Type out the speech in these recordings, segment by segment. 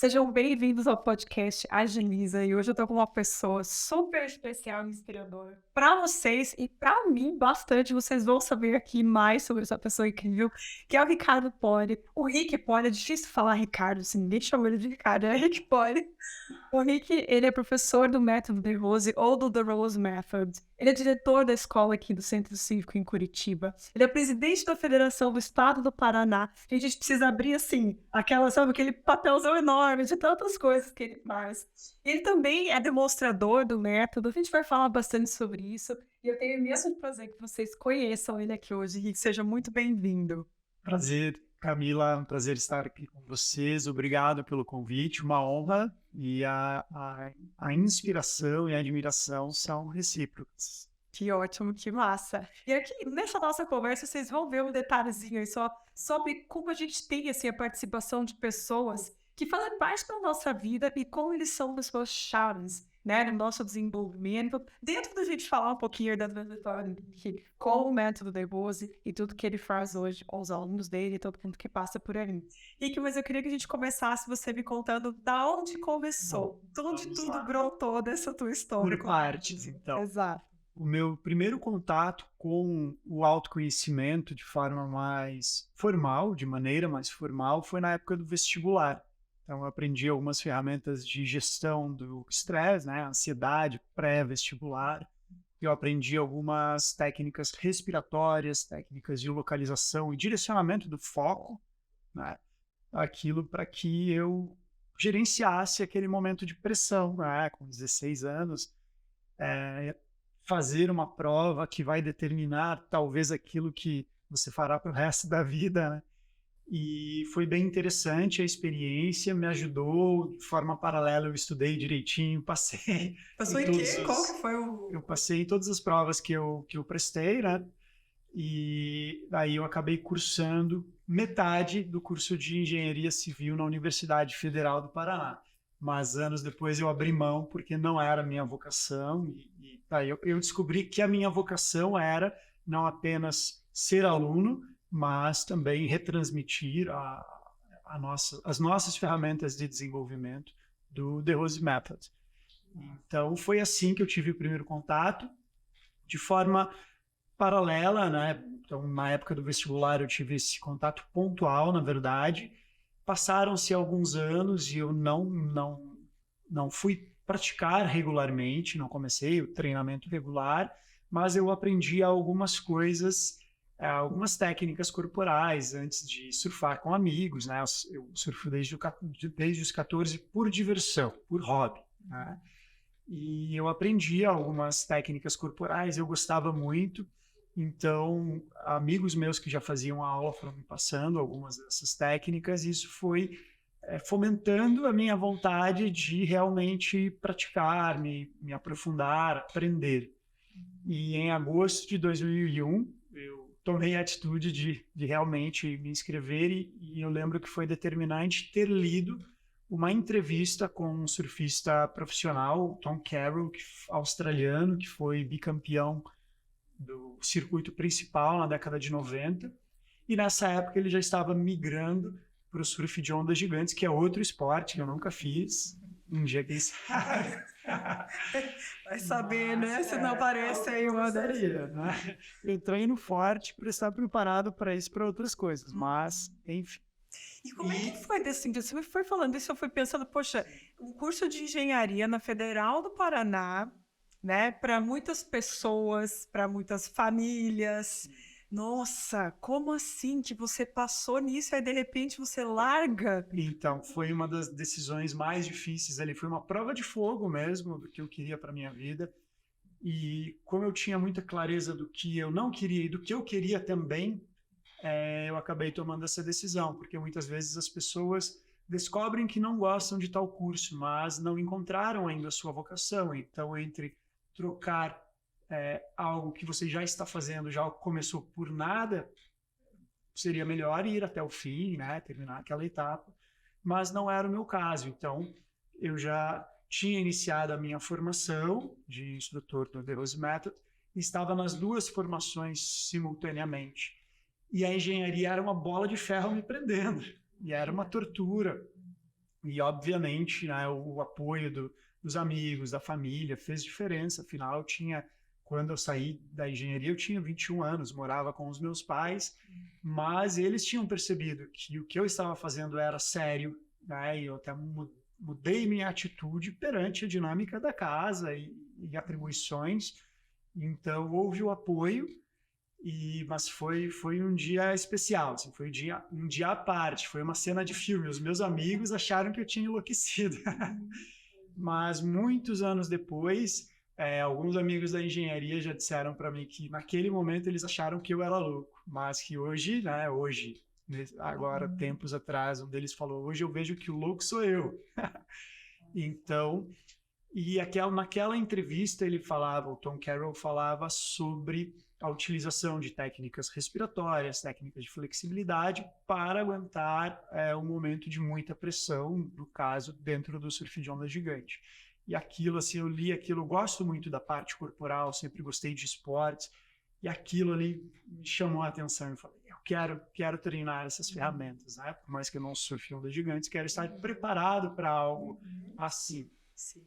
Sejam bem-vindos ao podcast Agiliza. E hoje eu tô com uma pessoa super especial e inspiradora para vocês e para mim bastante. Vocês vão saber aqui mais sobre essa pessoa incrível, que é o Ricardo Poli. O Rick Poli, é difícil falar Ricardo, assim, ninguém chama ele de Ricardo, é Rick Poli. O Rick, ele é professor do método The Rose ou do The Rose Method. Ele é diretor da escola aqui do Centro Cívico em Curitiba. Ele é presidente da Federação do Estado do Paraná. A gente precisa abrir, assim, aquele papelzão enorme de tantas coisas que ele faz. Ele também é demonstrador do método. A gente vai falar bastante sobre isso. E eu tenho imenso prazer que vocês conheçam ele aqui hoje. Rick, seja muito bem-vindo. Prazer, Camila, um prazer estar aqui com vocês. Obrigado pelo convite, uma honra. E a inspiração e a admiração são recíprocas. Que ótimo, que massa. E aqui, nessa nossa conversa, vocês vão ver um detalhezinho aí só sobre como a gente tem assim, a participação de pessoas que fazem parte da nossa vida e como eles são pessoas chaves, né, no nosso desenvolvimento. Dentro da gente falar um pouquinho da trajetória dele, com o método de Bose e tudo que ele faz hoje com os alunos dele e todo mundo que passa por ali. Rick, mas eu queria que a gente começasse você me contando da onde começou, de onde Vamos tudo lá. brotou dessa tua história. Por partes, então. Exato. O meu primeiro contato com o autoconhecimento de forma mais formal, de maneira mais formal, foi na época do vestibular. Então, eu aprendi algumas ferramentas de gestão do estresse, né, ansiedade pré-vestibular. Eu aprendi algumas técnicas respiratórias, técnicas de localização e direcionamento do foco, né, aquilo para que eu gerenciasse aquele momento de pressão, né, com 16 anos, fazer uma prova que vai determinar talvez aquilo que você fará para o resto da vida, né? E foi bem interessante a experiência, me ajudou, de forma paralela eu estudei direitinho, passei Passou em em todos quê? Qual os... que foi o... Eu passei em todas as provas que eu prestei, né? E aí eu acabei cursando metade do curso de Engenharia Civil na Universidade Federal do Paraná. Mas anos depois eu abri mão porque não era a minha vocação e aí eu descobri que a minha vocação era não apenas ser aluno, mas também retransmitir as nossas ferramentas de desenvolvimento do The Rose Method. Então foi assim que eu tive o primeiro contato, de forma paralela, né? Então, na época do vestibular, eu tive esse contato pontual, na verdade. Passaram-se alguns anos e eu não fui praticar regularmente, não comecei o treinamento regular, mas eu aprendi algumas coisas, algumas técnicas corporais antes de surfar com amigos, né? Eu surfo desde os 14 por diversão, por hobby, né? E eu aprendi algumas técnicas corporais, eu gostava muito. Então, amigos meus que já faziam a aula foram me passando algumas dessas técnicas, e isso foi fomentando a minha vontade de realmente praticar, me aprofundar, aprender. E em agosto de 2001, eu tomei a atitude de realmente me inscrever, e eu lembro que foi determinante ter lido uma entrevista com um surfista profissional, Tom Carroll, australiano, que foi bicampeão do circuito principal na década de 90, e nessa época ele já estava migrando para o surf de ondas gigantes, que é outro esporte que eu nunca fiz. Um dia que Vai saber, né? Se não aparece aí uma daria, né? Eu treino forte para estar preparado para isso, para outras coisas, mas, enfim. E como é que foi assim? Você foi falando isso, eu fui pensando, poxa, um curso de engenharia na Federal do Paraná, né? Para muitas pessoas, para muitas famílias. Nossa, como assim que você passou nisso e aí de repente você larga? Então, foi uma das decisões mais difíceis ali, foi uma prova de fogo mesmo do que eu queria para minha vida. E como eu tinha muita clareza do que eu não queria e do que eu queria também, eu acabei tomando essa decisão, porque muitas vezes as pessoas descobrem que não gostam de tal curso, mas não encontraram ainda a sua vocação. Então, entre trocar algo que você já está fazendo, já começou por nada, seria melhor ir até o fim, né, terminar aquela etapa, mas não era o meu caso. Então, eu já tinha iniciado a minha formação de instrutor do The Rose Method e estava nas duas formações simultaneamente. E a engenharia era uma bola de ferro me prendendo, e era uma tortura. E, obviamente, né, o apoio dos amigos, da família, fez diferença. Afinal, quando eu saí da engenharia, eu tinha 21 anos, morava com os meus pais, mas eles tinham percebido que o que eu estava fazendo era sério, né, e eu até mudei minha atitude perante a dinâmica da casa e atribuições. Então, houve o apoio. Mas foi um dia especial, assim, foi um dia à parte, foi uma cena de filme. Os meus amigos acharam que eu tinha enlouquecido. Mas muitos anos depois, alguns amigos da engenharia já disseram para mim que naquele momento eles acharam que eu era louco, mas que hoje, né, agora, tempos atrás, um deles falou: hoje eu vejo que o louco sou eu. Então, naquela entrevista o Tom Carroll falava sobre a utilização de técnicas respiratórias, técnicas de flexibilidade para aguentar um momento de muita pressão, no caso, dentro do surf de onda gigante. E aquilo, assim, eu li aquilo, eu gosto muito da parte corporal, sempre gostei de esportes, e aquilo ali me chamou a atenção. Eu falei, eu quero treinar essas ferramentas, né? Por mais que eu não surfe ondas gigantes, quero estar preparado para algo assim. Sim.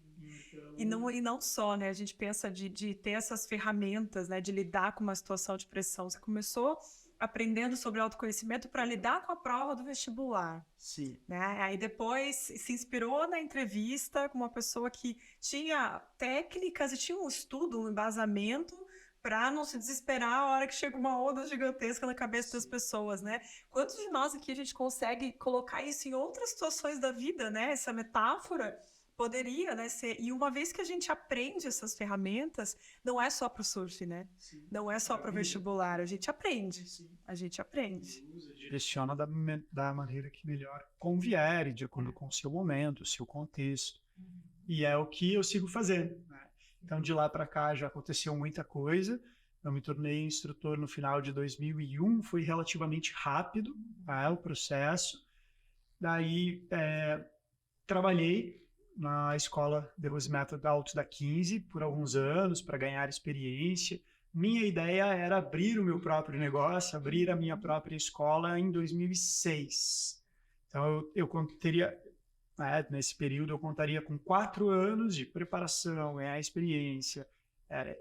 E não só, né? A gente pensa de ter essas ferramentas, né? De lidar com uma situação de pressão. Você começou aprendendo sobre autoconhecimento para lidar com a prova do vestibular. Sim. Né? Aí depois se inspirou na entrevista com uma pessoa que tinha técnicas e tinha um estudo, um embasamento para não se desesperar a hora que chega uma onda gigantesca na cabeça das pessoas, né? Quantos de nós aqui a gente consegue colocar isso em outras situações da vida, né? Essa metáfora poderia, né, ser... E uma vez que a gente aprende essas ferramentas, não é só para o surf, né? Sim. Não é só para o vestibular, a gente aprende. Sim. A gente aprende. Direciona da maneira que melhor convier, de acordo com o seu momento, o seu contexto. E é o que eu sigo fazendo, né? Então, de lá para cá já aconteceu muita coisa. Eu me tornei instrutor no final de 2001, foi relativamente rápido, tá, o processo. Daí, trabalhei na escola The Rose Method Alto da 15 por alguns anos para ganhar experiência. Minha ideia era abrir o meu próprio negócio, abrir a minha própria escola em 2006. Então, nesse período, eu contaria com 4 anos de preparação, ganhar experiência,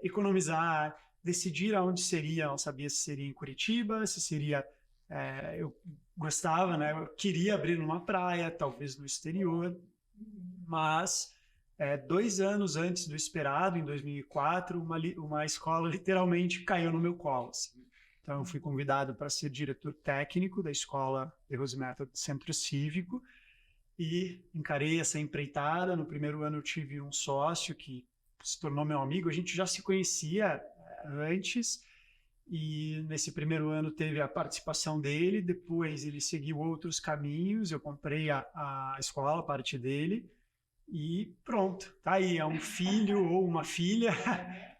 economizar, decidir aonde seria. Não sabia se seria em Curitiba, se seria... eu gostava, né? Eu queria abrir numa praia, talvez no exterior. Mas 2 anos antes do esperado, em 2004, uma escola literalmente caiu no meu colo. Assim. Então, eu fui convidado para ser diretor técnico da escola The Rose Method Centro Cívico e encarei essa empreitada. No primeiro ano, eu tive um sócio que se tornou meu amigo. A gente já se conhecia antes e nesse primeiro ano teve a participação dele. Depois, ele seguiu outros caminhos. Eu comprei a escola, a parte dele. E pronto, tá aí, é um filho ou uma filha,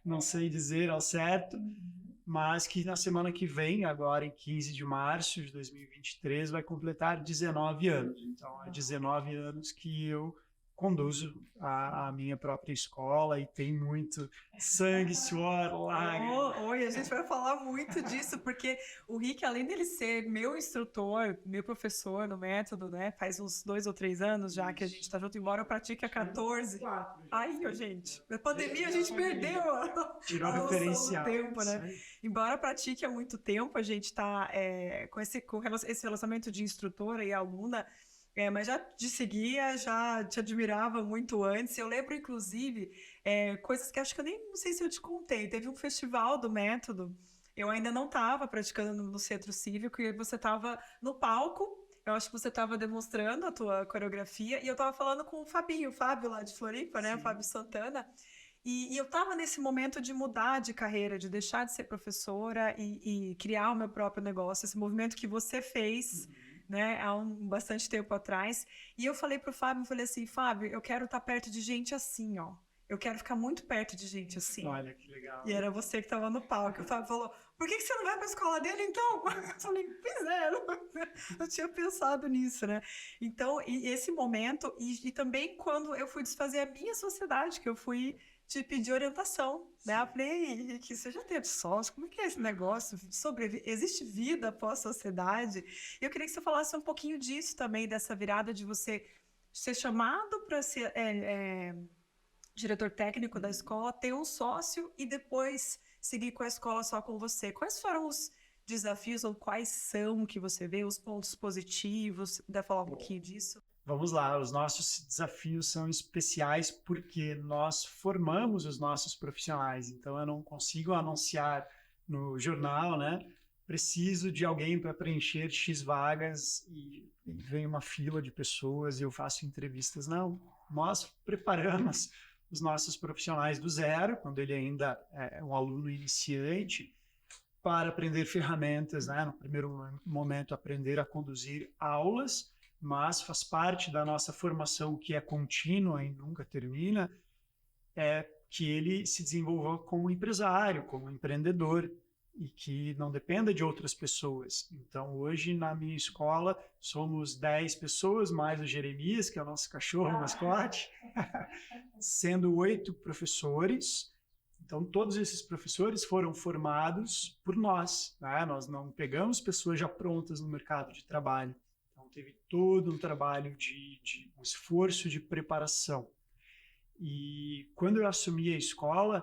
não sei dizer ao certo, mas que na semana que vem, agora em 15 de março de 2023, vai completar 19 anos. Então, há 19 anos que eu conduzo a minha própria escola e tem muito sangue, suor, lágrimas. Oi, a gente vai falar muito disso, porque o Rick, além dele ser meu instrutor, meu professor no método, né, faz uns 2 ou 3 anos já que a gente tá junto, embora eu pratique há 14. Ai, gente, na pandemia a gente perdeu Tirou a referencial. Tempo, né? Embora eu pratique há muito tempo, a gente tá com esse relacionamento de instrutora e aluna. Mas já te seguia, já te admirava muito antes. Eu lembro, inclusive, coisas que acho que eu nem não sei se eu te contei. Teve um festival do método, eu ainda não estava praticando no centro cívico, e você estava no palco, eu acho que você estava demonstrando a tua coreografia, e eu estava falando com o Fábio lá de Floripa, né? O Fábio Santana. E eu estava nesse momento de mudar de carreira, de deixar de ser professora e criar o meu próprio negócio, esse movimento que você fez... Né, há bastante tempo atrás, e eu falei pro Fábio, assim, Fábio, eu quero estar perto de gente assim, ó, eu quero ficar muito perto de gente assim. Olha, que legal. E era você que estava no palco. O Fábio falou, por que você não vai para a escola dele, então? Eu falei, eu tinha pensado nisso, né? Então, e esse momento, e também quando eu fui desfazer a minha sociedade, que eu fui te pedir orientação, né? Eu falei, Henrique, você já teve sócio? Como é que é esse negócio? Existe vida após sociedade? Eu queria que você falasse um pouquinho disso também, dessa virada de você ser chamado para ser diretor técnico da escola, ter um sócio e depois seguir com a escola só com você. Quais foram os desafios ou quais são que você vê, os pontos positivos? Dá falar um pouquinho disso? Vamos lá, os nossos desafios são especiais porque nós formamos os nossos profissionais, então eu não consigo anunciar no jornal, né? Preciso de alguém para preencher X vagas e vem uma fila de pessoas e eu faço entrevistas. Não, nós preparamos os nossos profissionais do zero, quando ele ainda é um aluno iniciante, para aprender ferramentas, né? No primeiro momento, aprender a conduzir aulas, mas faz parte da nossa formação, que é contínua e nunca termina, que ele se desenvolva como empresário, como empreendedor, e que não dependa de outras pessoas. Então, hoje, na minha escola, somos 10 pessoas, mais o Jeremias, que é o nosso cachorro mascote, sendo 8 professores. Então, todos esses professores foram formados por nós, né? Nós não pegamos pessoas já prontas no mercado de trabalho. Teve todo um trabalho um esforço de preparação. E quando eu assumi a escola,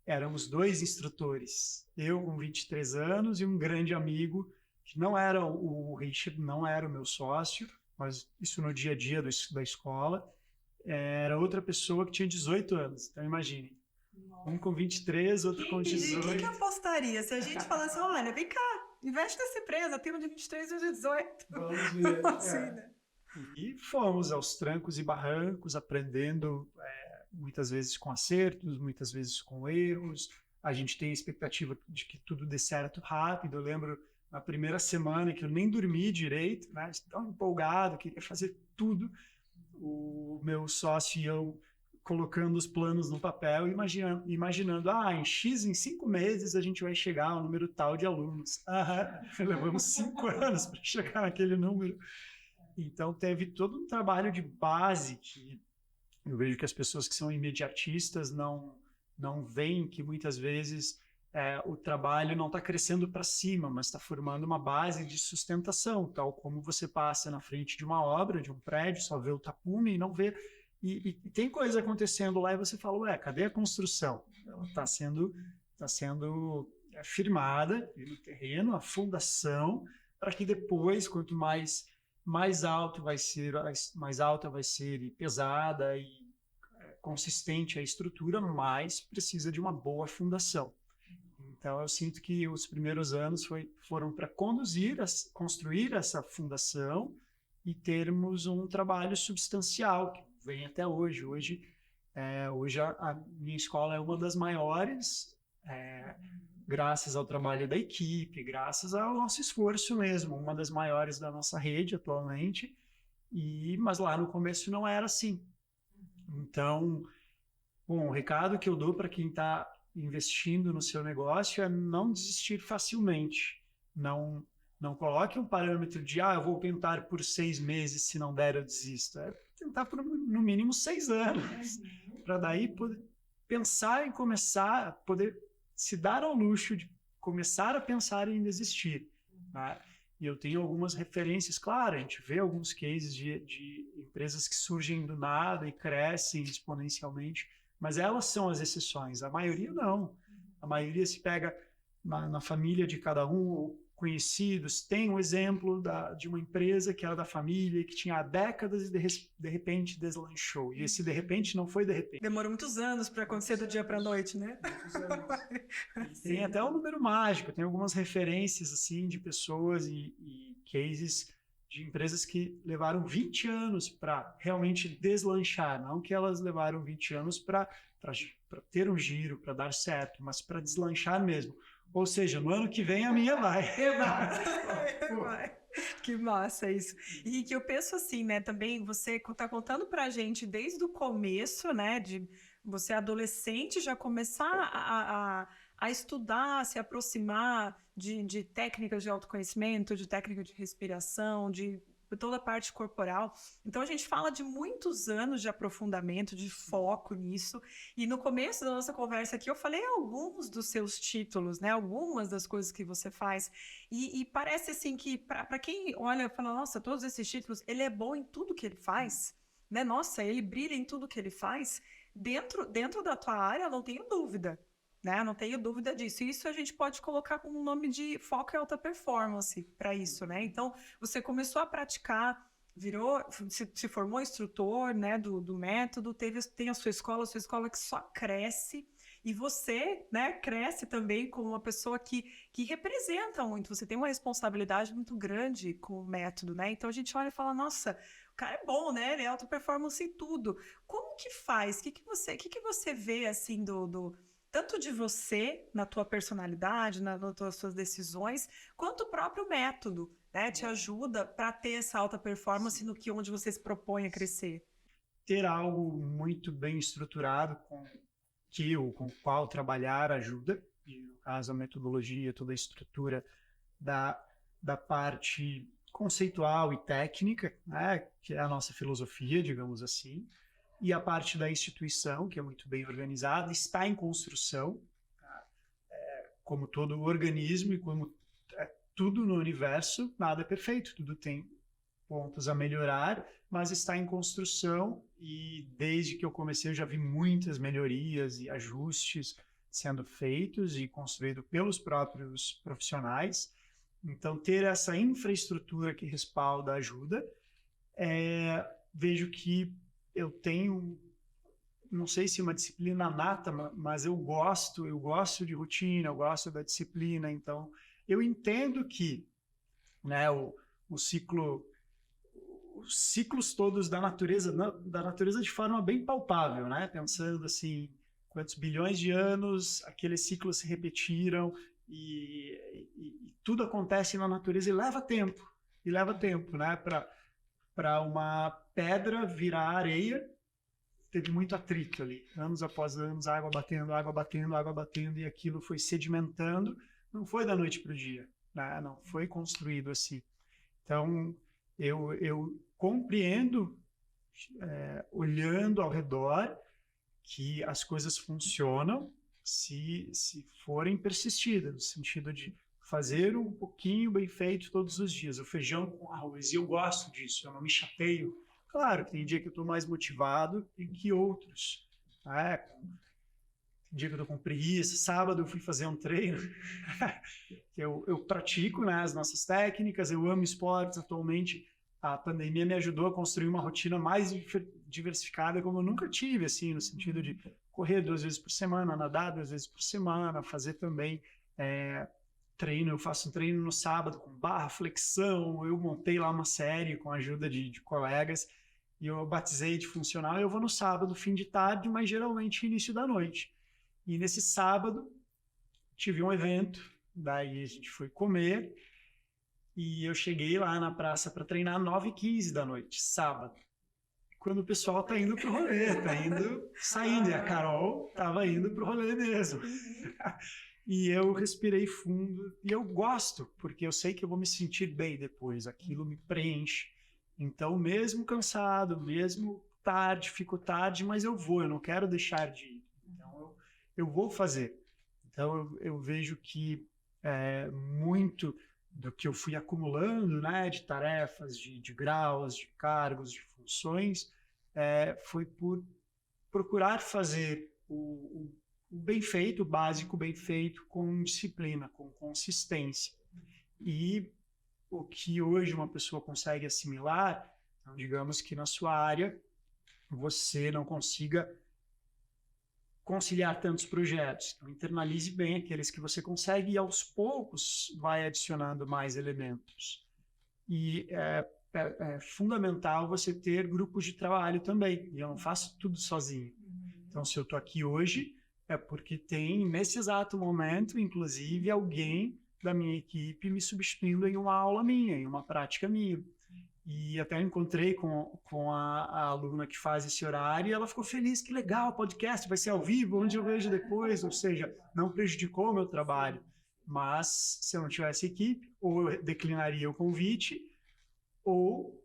éramos 2 instrutores. Eu com 23 anos e um grande amigo, que não era o Richard, não era o meu sócio, mas isso no dia a dia da escola, era outra pessoa que tinha 18 anos. Então, imagine. Um com 23, outro com 18. Quem que apostaria se a gente falasse, olha, vem cá, investe nessa empresa, tem um de 23 e um de 18. Vamos ver. Assim, né? E fomos aos trancos e barrancos, aprendendo muitas vezes com acertos, muitas vezes com erros. A gente tem a expectativa de que tudo dê certo rápido. Eu lembro na primeira semana que eu nem dormi direito, né? Tão empolgado, queria fazer tudo. O meu sócio e eu colocando os planos no papel e imaginando, em 5 meses a gente vai chegar ao número tal de alunos. Levamos 5 anos para chegar naquele número. Então, teve todo um trabalho de base que eu vejo que as pessoas que são imediatistas não veem que muitas vezes o trabalho não está crescendo para cima, mas está formando uma base de sustentação, tal como você passa na frente de uma obra, de um prédio, só vê o tapume e não vê. E tem coisa acontecendo lá e você fala, ué, cadê a construção? Ela está sendo firmada no terreno, a fundação, para que depois, quanto mais alta vai ser e pesada e consistente a estrutura, mais precisa de uma boa fundação. Então, eu sinto que os primeiros anos foram para construir essa fundação e termos um trabalho substancial, que vem até hoje. Hoje a minha escola é uma das maiores, graças ao trabalho da equipe, graças ao nosso esforço mesmo, uma das maiores da nossa rede atualmente, mas lá no começo não era assim. Então, o recado que eu dou para quem está investindo no seu negócio é não desistir facilmente. Não coloque um parâmetro de, eu vou tentar por 6 meses, se não der eu desisto. É tentar por no mínimo 6 anos, para daí poder pensar em começar, poder se dar ao luxo de começar a pensar em desistir. Né? E eu tenho algumas referências, claro, a gente vê alguns cases de empresas que surgem do nada e crescem exponencialmente, mas elas são as exceções, a maioria não. A maioria se pega na família de cada um, ou conhecidos. Tem um exemplo de uma empresa que era da família, que tinha há décadas e de repente deslanchou. E esse de repente não foi de repente. Demorou muitos anos para acontecer do dia para a noite, né? Muitos anos. Tem até um número mágico, tem algumas referências assim, de pessoas e cases de empresas que levaram 20 anos para realmente deslanchar, não que elas levaram 20 anos para ter um giro, para dar certo, mas para deslanchar mesmo. Ou seja, no ano que vem a minha vai. Vai. Que massa isso. E que eu penso assim, né, também você está contando para a gente desde o começo, né, de você adolescente já começar a estudar, se aproximar de técnicas de autoconhecimento, de técnica de respiração, de toda a parte corporal. Então, a gente fala de muitos anos de aprofundamento, de foco nisso. E no começo da nossa conversa aqui, eu falei alguns dos seus títulos, né? Algumas das coisas que você faz. E parece assim que, para quem olha e fala, nossa, todos esses títulos, ele é bom em tudo que ele faz. né? Nossa, ele brilha em tudo que ele faz. Dentro da tua área, eu não tenho dúvida, né? Não tenho dúvida disso. Isso a gente pode colocar como nome de foco e alta performance para isso, né? Então, você começou a praticar, se formou instrutor, né, do método, tem a sua escola que só cresce. E você, né, cresce também como uma pessoa que representa muito. Você tem uma responsabilidade muito grande com o método, né? Então a gente olha e fala, nossa, o cara é bom, né? Ele é alta performance em tudo. Como que faz? O que você vê, assim, tanto de você, na tua personalidade, nas suas decisões, quanto o próprio método, né? Te ajuda para ter essa alta performance onde você se propõe a crescer. Ter algo muito bem estruturado com o qual trabalhar ajuda, e no caso a metodologia, toda a estrutura da parte conceitual e técnica, né, que é a nossa filosofia, digamos assim, e a parte da instituição, que é muito bem organizada, está em construção, tá? Como todo organismo e como tudo no universo, nada é perfeito, tudo tem pontos a melhorar, mas está em construção e desde que eu comecei eu já vi muitas melhorias e ajustes sendo feitos e construídos pelos próprios profissionais. Então, ter essa infraestrutura que respalda ajuda. Vejo que eu tenho, não sei se uma disciplina nata, mas eu gosto de rotina, eu gosto da disciplina. Então, eu entendo que, né, os ciclos todos da natureza de forma bem palpável, né? Pensando assim, quantos bilhões de anos aqueles ciclos se repetiram e tudo acontece na natureza e leva tempo, né? Para uma pedra virar areia, teve muito atrito ali, anos após anos, água batendo, água batendo, água batendo, e aquilo foi sedimentando, não foi da noite para o dia, né? Não foi construído assim. Então, eu compreendo, olhando ao redor, que as coisas funcionam se forem persistidas, no sentido de fazer um pouquinho bem feito todos os dias. O feijão com arroz, e eu gosto disso, eu não me chateio. Claro, tem dia que eu estou mais motivado e que outros. Tem dia que eu estou com preguiça. Sábado eu fui fazer um treino. eu pratico, né, as nossas técnicas, eu amo esportes atualmente. A pandemia me ajudou a construir uma rotina mais diversificada como eu nunca tive, assim, no sentido de correr 2 vezes por semana, nadar 2 vezes por semana, fazer também treino. Eu faço um treino no sábado com barra, flexão. Eu montei lá uma série com a ajuda de colegas e eu batizei de funcional. Eu vou no sábado, fim de tarde, mas geralmente início da noite. E nesse sábado tive um evento, daí a gente foi comer e eu cheguei lá na praça para treinar 9h15 da noite, sábado. Quando o pessoal tá indo pro rolê, saindo, e a Carol tava indo pro rolê mesmo. E eu respirei fundo, e eu gosto, porque eu sei que eu vou me sentir bem depois, aquilo me preenche. Então, mesmo cansado, mesmo tarde, fico tarde, mas eu não quero deixar de ir. Então, eu vou fazer. Então, eu vejo que muito do que eu fui acumulando, né, de tarefas, de graus, de cargos, de funções, foi por procurar fazer o bem feito, o básico bem feito, com disciplina, com consistência. E o que hoje uma pessoa consegue assimilar, então, digamos que na sua área você não consiga conciliar tantos projetos. Então, internalize bem aqueles que você consegue e aos poucos vai adicionando mais elementos. E é fundamental você ter grupos de trabalho também. E eu não faço tudo sozinho. Então, se eu estou aqui hoje, é porque tem, nesse exato momento, inclusive, alguém da minha equipe me substituindo em uma aula minha, em uma prática minha. E até encontrei com a aluna que faz esse horário e ela ficou feliz, que legal, o podcast vai ser ao vivo, onde eu vejo depois, ou seja, não prejudicou o meu trabalho. Mas se eu não tivesse equipe, ou eu declinaria o convite, ou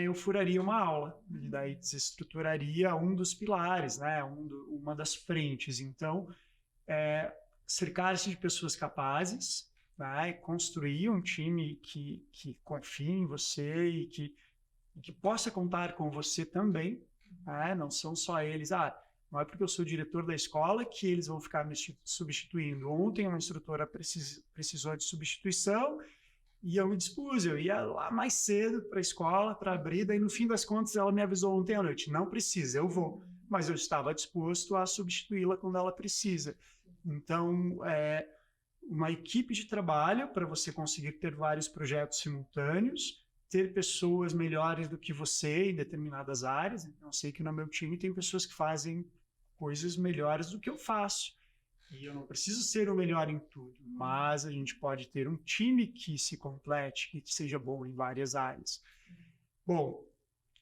eu furaria uma aula, e daí desestruturaria um dos pilares, né? Uma das frentes. Então, cercar-se de pessoas capazes, né? Construir um time que confie em você e que possa contar com você também, Não são só eles. Não é porque eu sou diretor da escola que eles vão ficar me substituindo. Ontem uma instrutora precisou de substituição e eu me dispus. Eu ia lá mais cedo para a escola, para abrir, daí no fim das contas ela me avisou ontem à noite, não precisa, eu vou. Mas eu estava disposto a substituí-la quando ela precisa. Então, uma equipe de trabalho para você conseguir ter vários projetos simultâneos, ter pessoas melhores do que você em determinadas áreas. Então, eu sei que no meu time tem pessoas que fazem coisas melhores do que eu faço. E eu não preciso ser o melhor em tudo, mas a gente pode ter um time que se complete, que seja bom em várias áreas. Bom,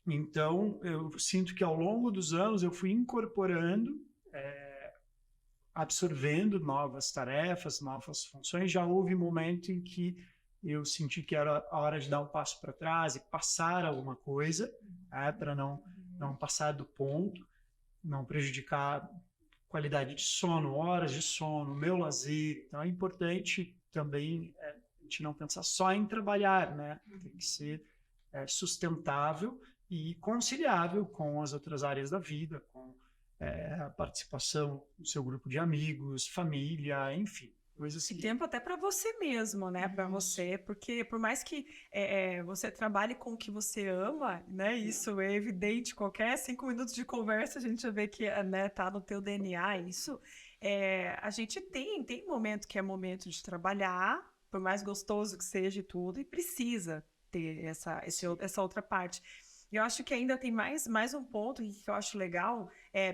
então eu sinto que ao longo dos anos eu fui incorporando, absorvendo novas tarefas, novas funções. Já houve momento em que eu senti que era a hora de dar um passo para trás e passar alguma coisa, para não passar do ponto, não prejudicar qualidade de sono, horas de sono, meu lazer. Então é importante também a gente não pensar só em trabalhar, né? Tem que ser sustentável e conciliável com as outras áreas da vida, com a participação do seu grupo de amigos, família, enfim. Coisas E tempo até para você mesmo, né? Para você, porque por mais que você trabalhe com o que você ama, né? Isso é evidente. Qualquer 5 minutos de conversa a gente já vê que tá no teu DNA. Isso a gente tem momento que é momento de trabalhar, por mais gostoso que seja e tudo, e precisa ter essa outra parte. Eu acho que ainda tem mais um ponto que eu acho legal,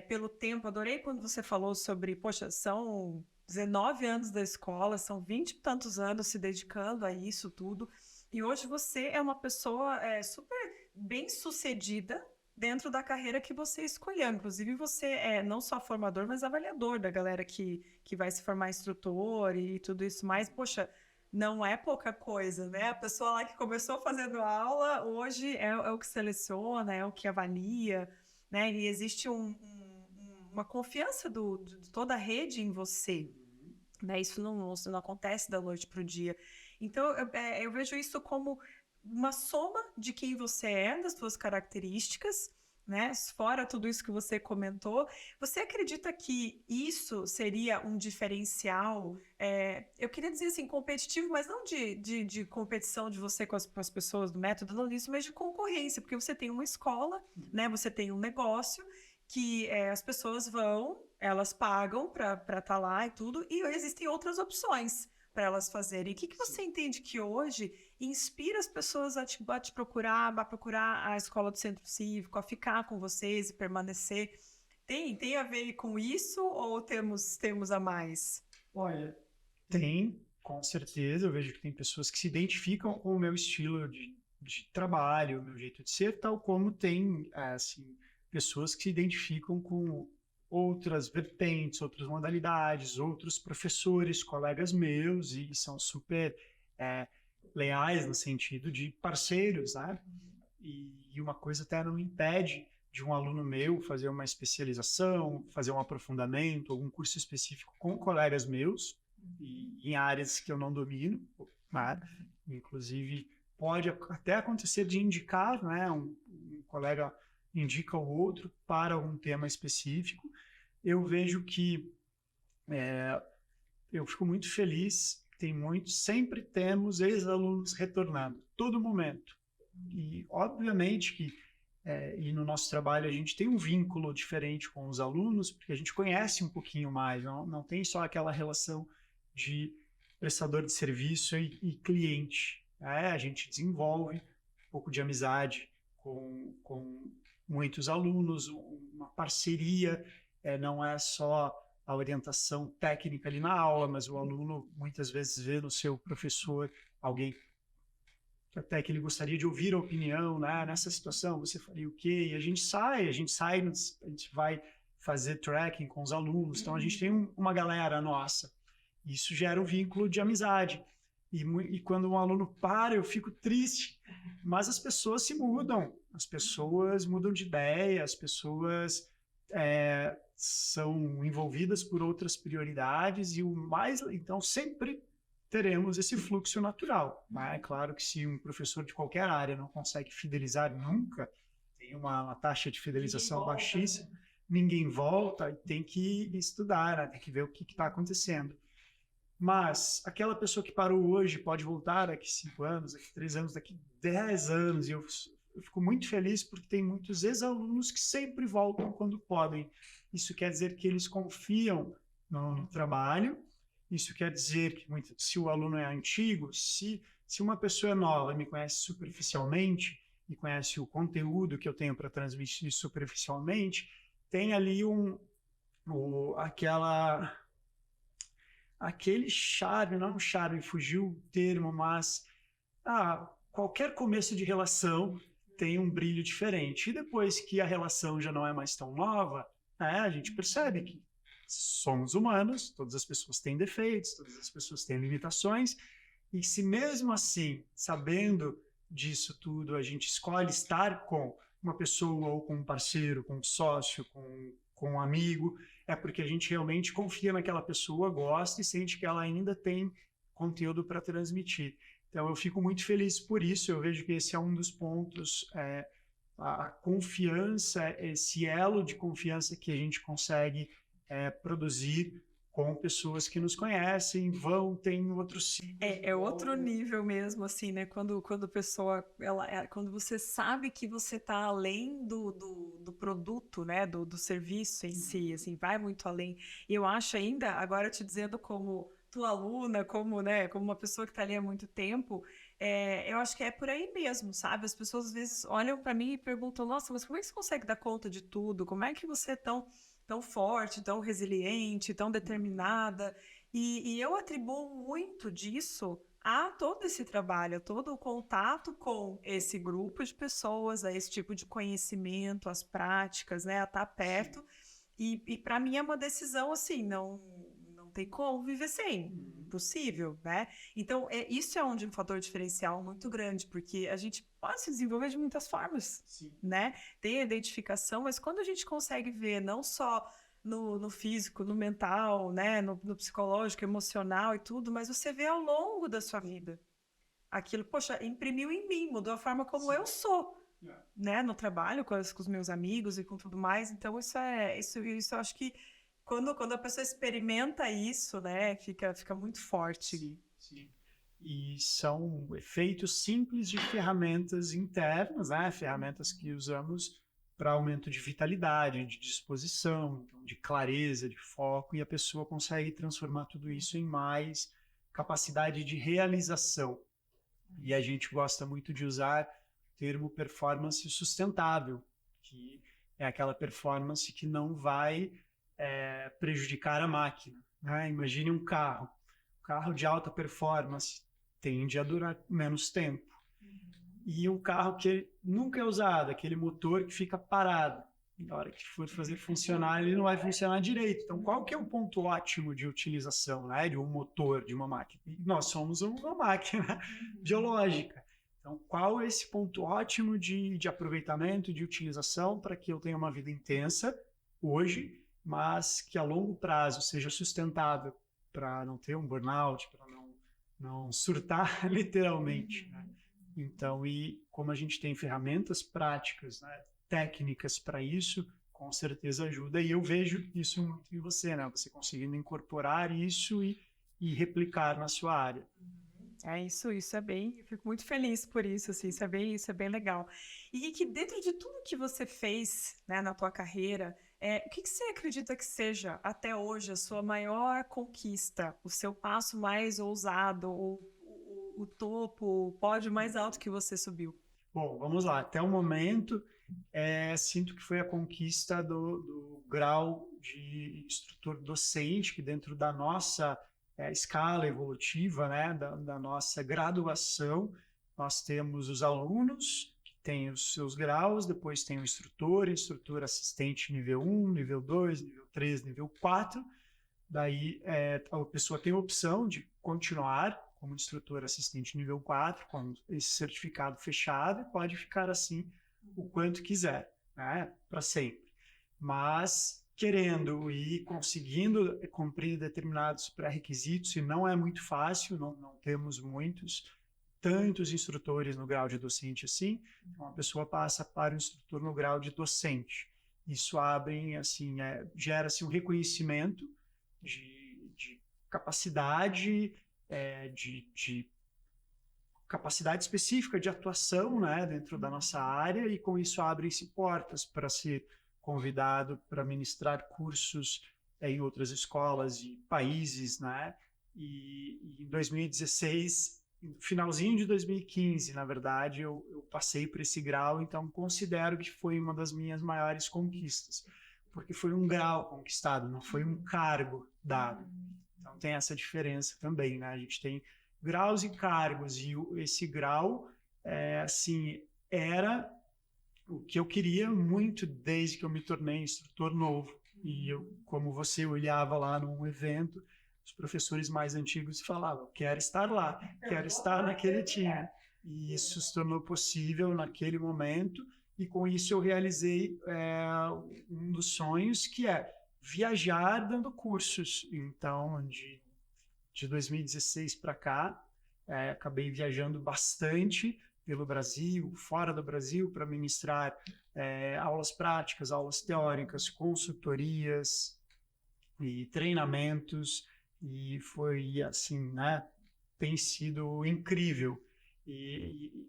pelo tempo. Adorei quando você falou sobre, poxa, são 19 anos da escola, são 20 e tantos anos se dedicando a isso tudo. E hoje você é uma pessoa super bem-sucedida dentro da carreira que você escolheu. Inclusive, você é não só formador, mas avaliador da galera que vai se formar instrutor e tudo isso mais. Poxa, não é pouca coisa, né? A pessoa lá que começou fazendo aula, hoje é o que seleciona, é o que avalia, né? E existe uma confiança de toda a rede em você, né? Isso não acontece da noite para o dia. Então, eu vejo isso como uma soma de quem você é, das suas características, né? Fora tudo isso que você comentou. Você acredita que isso seria um diferencial? Eu queria dizer assim, competitivo, mas não de competição de você com as pessoas do método, não disso, mas de concorrência, porque você tem uma escola, né? Você tem um negócio que as pessoas vão, elas pagam para estar lá e tudo, e existem outras opções para elas fazerem. O que você entende que hoje inspira as pessoas a te procurar, a procurar a escola do centro cívico, a ficar com vocês e permanecer? Tem a ver com isso ou temos a mais? Olha, tem, com certeza. Eu vejo que tem pessoas que se identificam com o meu estilo de trabalho, o meu jeito de ser, tal como tem, assim, pessoas que se identificam com outras vertentes, outras modalidades, outros professores, colegas meus, e são super leais no sentido de parceiros, né? E uma coisa até não impede de um aluno meu fazer uma especialização, fazer um aprofundamento, algum curso específico com colegas meus, e em áreas que eu não domino, né? Inclusive, pode até acontecer de indicar, né? Um colega indica o outro para um tema específico. Eu vejo que eu fico muito feliz, sempre temos ex-alunos retornando, todo momento. E, obviamente, que e no nosso trabalho a gente tem um vínculo diferente com os alunos, porque a gente conhece um pouquinho mais, não tem só aquela relação de prestador de serviço e cliente. A gente desenvolve um pouco de amizade com muitos alunos, uma parceria, não é só a orientação técnica ali na aula, mas o aluno muitas vezes vê no seu professor alguém até que ele gostaria de ouvir a opinião, né? Nessa situação você faria o quê? E a gente vai fazer tracking com os alunos, então a gente tem uma galera nossa. Isso gera um vínculo de amizade. E quando um aluno para, eu fico triste. Mas as pessoas se mudam, as pessoas mudam de ideia, as pessoas são envolvidas por outras prioridades então sempre teremos esse fluxo natural. Né? É claro que se um professor de qualquer área não consegue fidelizar nunca, tem tem uma taxa de fidelização baixíssima, ninguém volta e tem que estudar, né? Tem que ver o que está acontecendo. Mas aquela pessoa que parou hoje pode voltar daqui 5 anos, daqui 3 anos, daqui 10 anos, e eu fico muito feliz porque tem muitos ex-alunos que sempre voltam quando podem. Isso quer dizer que eles confiam no trabalho, isso quer dizer que se o aluno é antigo, se uma pessoa é nova e me conhece superficialmente, e conhece o conteúdo que eu tenho para transmitir superficialmente, tem ali aquele charme, não um charme, fugiu o termo, mas qualquer começo de relação tem um brilho diferente. E depois que a relação já não é mais tão nova, a gente percebe que somos humanos, todas as pessoas têm defeitos, todas as pessoas têm limitações, e se mesmo assim, sabendo disso tudo, a gente escolhe estar com uma pessoa, ou com um parceiro, com um sócio, com um amigo, é porque a gente realmente confia naquela pessoa, gosta e sente que ela ainda tem conteúdo para transmitir. Então, eu fico muito feliz por isso. Eu vejo que esse é um dos pontos, a confiança, esse elo de confiança que a gente consegue produzir com pessoas que nos conhecem, tem outros ciclos. É outro nível mesmo, assim, né? Quando a pessoa, quando você sabe que você está além do produto, né? Do serviço em si, assim, vai muito além. E eu acho ainda, agora te dizendo como tua aluna, como, né? Como uma pessoa que está ali há muito tempo, eu acho que é por aí mesmo, sabe? As pessoas às vezes olham para mim e perguntam, nossa, mas como é que você consegue dar conta de tudo? Como é que você é tão forte, tão resiliente, tão determinada? E eu atribuo muito disso a todo esse trabalho, a todo o contato com esse grupo de pessoas, a esse tipo de conhecimento, as práticas, né, a estar perto. E para mim é uma decisão assim, não tem como viver sem, impossível, né? Então, isso é um fator diferencial muito grande, porque a gente pode se desenvolver de muitas formas, né? Tem a identificação, mas quando a gente consegue ver não só no físico, no mental, né? No psicológico, emocional e tudo, mas você vê ao longo da sua vida. Aquilo, poxa, imprimiu em mim, mudou a forma como eu sou, né? No trabalho, com os meus amigos e com tudo mais. Então, isso eu acho que quando a pessoa experimenta isso, né, fica muito forte. Sim. E são efeitos simples de ferramentas internas, né? Ferramentas que usamos para aumento de vitalidade, de disposição, de clareza, de foco, e a pessoa consegue transformar tudo isso em mais capacidade de realização. E a gente gosta muito de usar o termo performance sustentável, que é aquela performance que não vai prejudicar a máquina, né? Imagine um carro de alta performance tende a durar menos tempo. E um carro que nunca é usado, aquele motor que fica parado, na hora que for fazer funcionar, ele não vai funcionar direito. Então, qual que é o ponto ótimo de utilização, né, de um motor, de uma máquina? E nós somos uma máquina biológica. Então, qual é esse ponto ótimo de aproveitamento, de utilização, para que eu tenha uma vida intensa hoje, mas que a longo prazo seja sustentável, para não ter um burnout, para não surtar literalmente, né? Então, e como a gente tem ferramentas práticas, né, técnicas para isso, com certeza ajuda. E eu vejo isso muito em você, né? Você conseguindo incorporar isso e replicar na sua área. Isso é bem, eu fico muito feliz por isso, assim, isso é bem legal. E que dentro de tudo que você fez, né, na tua carreira, o que você acredita que seja, até hoje, a sua maior conquista, o seu passo mais ousado, o topo, o pódio mais alto que você subiu? Bom, vamos lá. Até o momento, sinto que foi a conquista do grau de instrutor docente, que dentro da nossa escala evolutiva, né, da nossa graduação, nós temos os alunos, que têm os seus graus, depois tem o instrutor assistente nível 1, nível 2, nível 3, nível 4. Daí a pessoa tem a opção de continuar como instrutor assistente nível 4, com esse certificado fechado, e pode ficar assim o quanto quiser, né, para sempre. Mas querendo e conseguindo cumprir determinados pré-requisitos, e não é muito fácil, não temos muitos, tantos instrutores no grau de docente assim, uma pessoa passa para o instrutor no grau de docente. Isso abre, assim, gera-se um reconhecimento de capacidade, de capacidade específica de atuação, né, dentro da nossa área, e com isso abrem-se portas para ser convidado para ministrar cursos em outras escolas e países, né? E em 2016, finalzinho de 2015, na verdade, eu passei por esse grau, então considero que foi uma das minhas maiores conquistas, porque foi um grau conquistado, não foi um cargo dado. Então tem essa diferença também, né? A gente tem graus e cargos, e esse grau, assim, era o que eu queria muito desde que eu me tornei instrutor novo. E eu, como você olhava lá num evento, os professores mais antigos falavam, quero estar lá, quero estar naquele time. E isso se tornou possível naquele momento, e com isso eu realizei um dos sonhos, que é viajar dando cursos. Então, de 2016 para cá, acabei viajando bastante pelo Brasil, fora do Brasil, para ministrar aulas práticas, aulas teóricas, consultorias e treinamentos, e foi assim, né? Tem sido incrível. E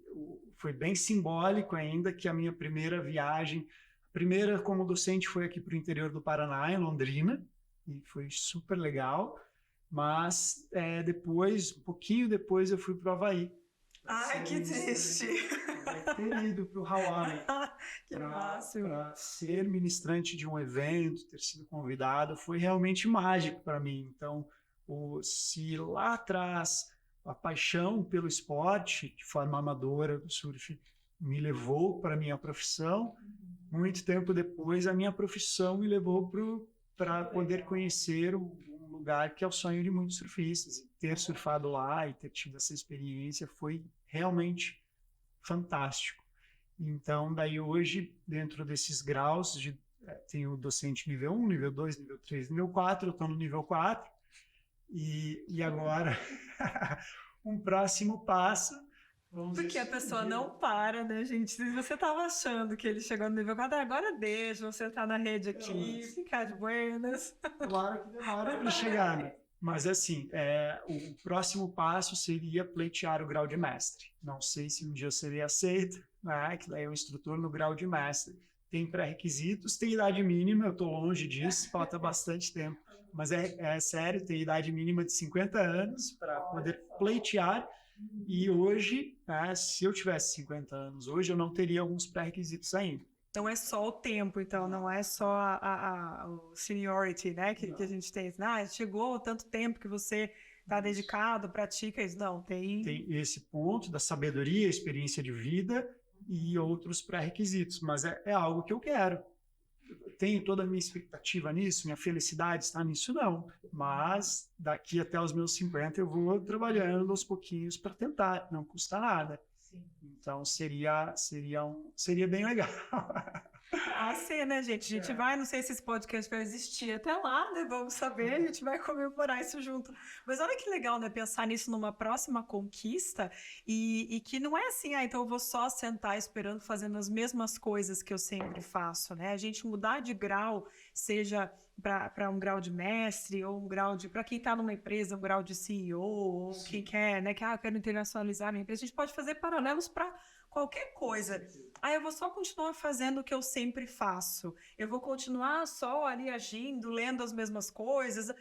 foi bem simbólico ainda que a minha primeira viagem, primeira como docente, foi aqui para o interior do Paraná, em Londrina, e foi super legal. Mas depois, um pouquinho depois, eu fui para o Havaí. Ai, que triste! Ter ido para o Hawaii Que máximo! para ser ministrante de um evento, ter sido convidado, foi realmente mágico para mim. Então, se lá atrás a paixão pelo esporte, de forma amadora, do surf, me levou para a minha profissão, muito tempo depois a minha profissão me levou para poder conhecer um lugar que é o sonho de muitos surfistas. E ter surfado lá e ter tido essa experiência foi realmente fantástico. Então, daí hoje, dentro desses graus, tenho docente nível 1, nível 2, nível 3, nível 4, eu estou no nível 4, e agora um próximo passo. Porque a pessoa não para, né, gente? Se você estava achando que ele chegou no nível 4, agora deixa, você tá na rede aqui, ficar de buenas. Claro que demora para chegar, né? Mas assim, o próximo passo seria pleitear o grau de mestre. Não sei se um dia eu serei aceito, né? Que daí é o instrutor no grau de mestre. Tem pré-requisitos, tem idade mínima, eu estou longe disso, falta bastante tempo. Mas é sério, tem idade mínima de 50 anos para poder pleitear. E hoje, se eu tivesse 50 anos hoje, eu não teria alguns pré-requisitos ainda. Não é só o tempo, então, não é só o seniority, né, que a gente tem. Chegou tanto tempo que você está dedicado, pratica isso. Não, tem esse ponto da sabedoria, experiência de vida e outros pré-requisitos, mas é algo que eu quero. Tenho toda a minha expectativa nisso, minha felicidade está nisso, não. Mas daqui até os meus 50 eu vou trabalhando aos pouquinhos para tentar, não custa nada. Sim. Então seria bem legal. Sim, né, gente? A gente vai, não sei se esse podcast vai existir até lá, né? Vamos saber, a gente vai comemorar isso junto. Mas olha que legal, né? Pensar nisso numa próxima conquista e que não é assim, então eu vou só sentar esperando, fazendo as mesmas coisas que eu sempre faço, né? A gente mudar de grau, seja para um grau de mestre ou um grau de... Para quem está numa empresa, um grau de CEO, ou sim, quem quer, né? Que eu quero internacionalizar a minha empresa. A gente pode fazer paralelos para qualquer coisa. Eu vou só continuar fazendo o que eu sempre faço. Eu vou continuar só ali agindo, lendo as mesmas coisas.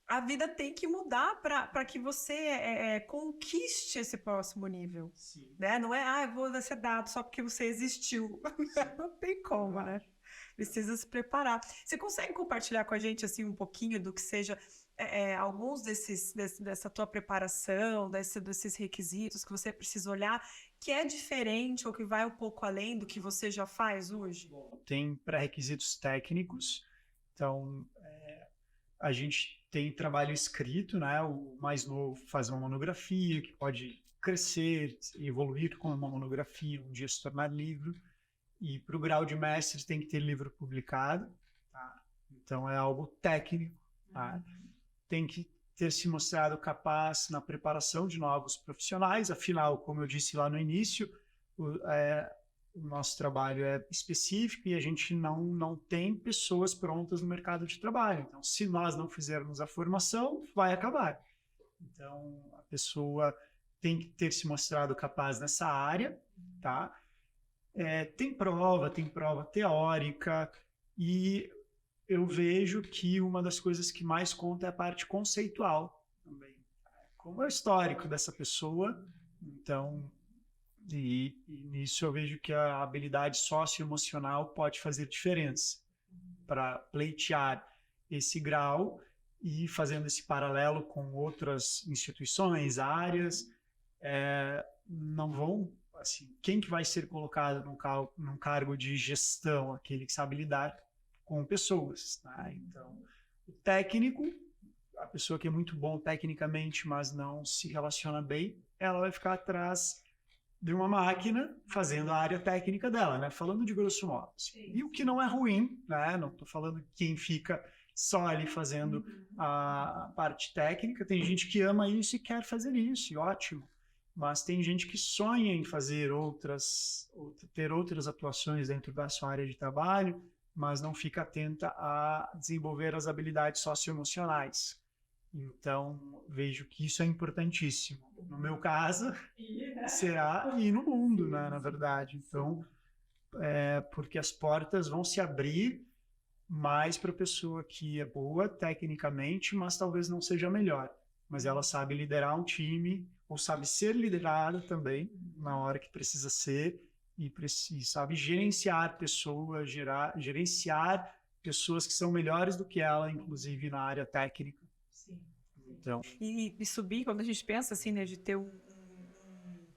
A vida tem que mudar para que você conquiste esse próximo nível. Sim. Né? Não é, eu vou ser dado só porque você existiu. Não tem como, né? Precisa se preparar. Você consegue compartilhar com a gente assim, um pouquinho do que seja alguns dessa tua preparação, desses requisitos que você precisa olhar, que é diferente ou que vai um pouco além do que você já faz hoje? Tem pré-requisitos técnicos, então a gente tem trabalho escrito, né? O mais novo faz uma monografia que pode crescer, evoluir com uma monografia, um dia se tornar livro, e para o grau de mestre tem que ter livro publicado, tá? Então é algo técnico, tá? Tem que ter se mostrado capaz na preparação de novos profissionais. Afinal, como eu disse lá no início, o nosso trabalho é específico e a gente não tem pessoas prontas no mercado de trabalho. Então, se nós não fizermos a formação, vai acabar. Então, a pessoa tem que ter se mostrado capaz nessa área, tá? Tem prova teórica, e eu vejo que uma das coisas que mais conta é a parte conceitual também. Como é o histórico dessa pessoa, então, e nisso eu vejo que a habilidade socioemocional pode fazer diferença para pleitear esse grau e fazendo esse paralelo com outras instituições, áreas, não vão, assim, quem que vai ser colocado num cargo de gestão? Aquele que sabe lidar com pessoas, tá? Então, o técnico, a pessoa que é muito bom tecnicamente, mas não se relaciona bem, ela vai ficar atrás de uma máquina fazendo a área técnica dela, né? Falando de grosso modo. E o que não é ruim, né? Não estou falando de quem fica só ali fazendo a parte técnica. Tem gente que ama isso e quer fazer isso, e ótimo. Mas tem gente que sonha em fazer ter outras atuações dentro da sua área de trabalho, mas não fica atenta a desenvolver as habilidades socioemocionais. Então, vejo que isso é importantíssimo. No meu caso, será e no mundo, né, na verdade. Então, porque as portas vão se abrir mais para a pessoa que é boa tecnicamente, mas talvez não seja a melhor. Mas ela sabe liderar um time, ou sabe ser liderada também, na hora que precisa ser, e sabe gerenciar pessoas, gerenciar pessoas que são melhores do que ela, inclusive na área técnica. Sim. Então, E subir, quando a gente pensa assim, né, de ter um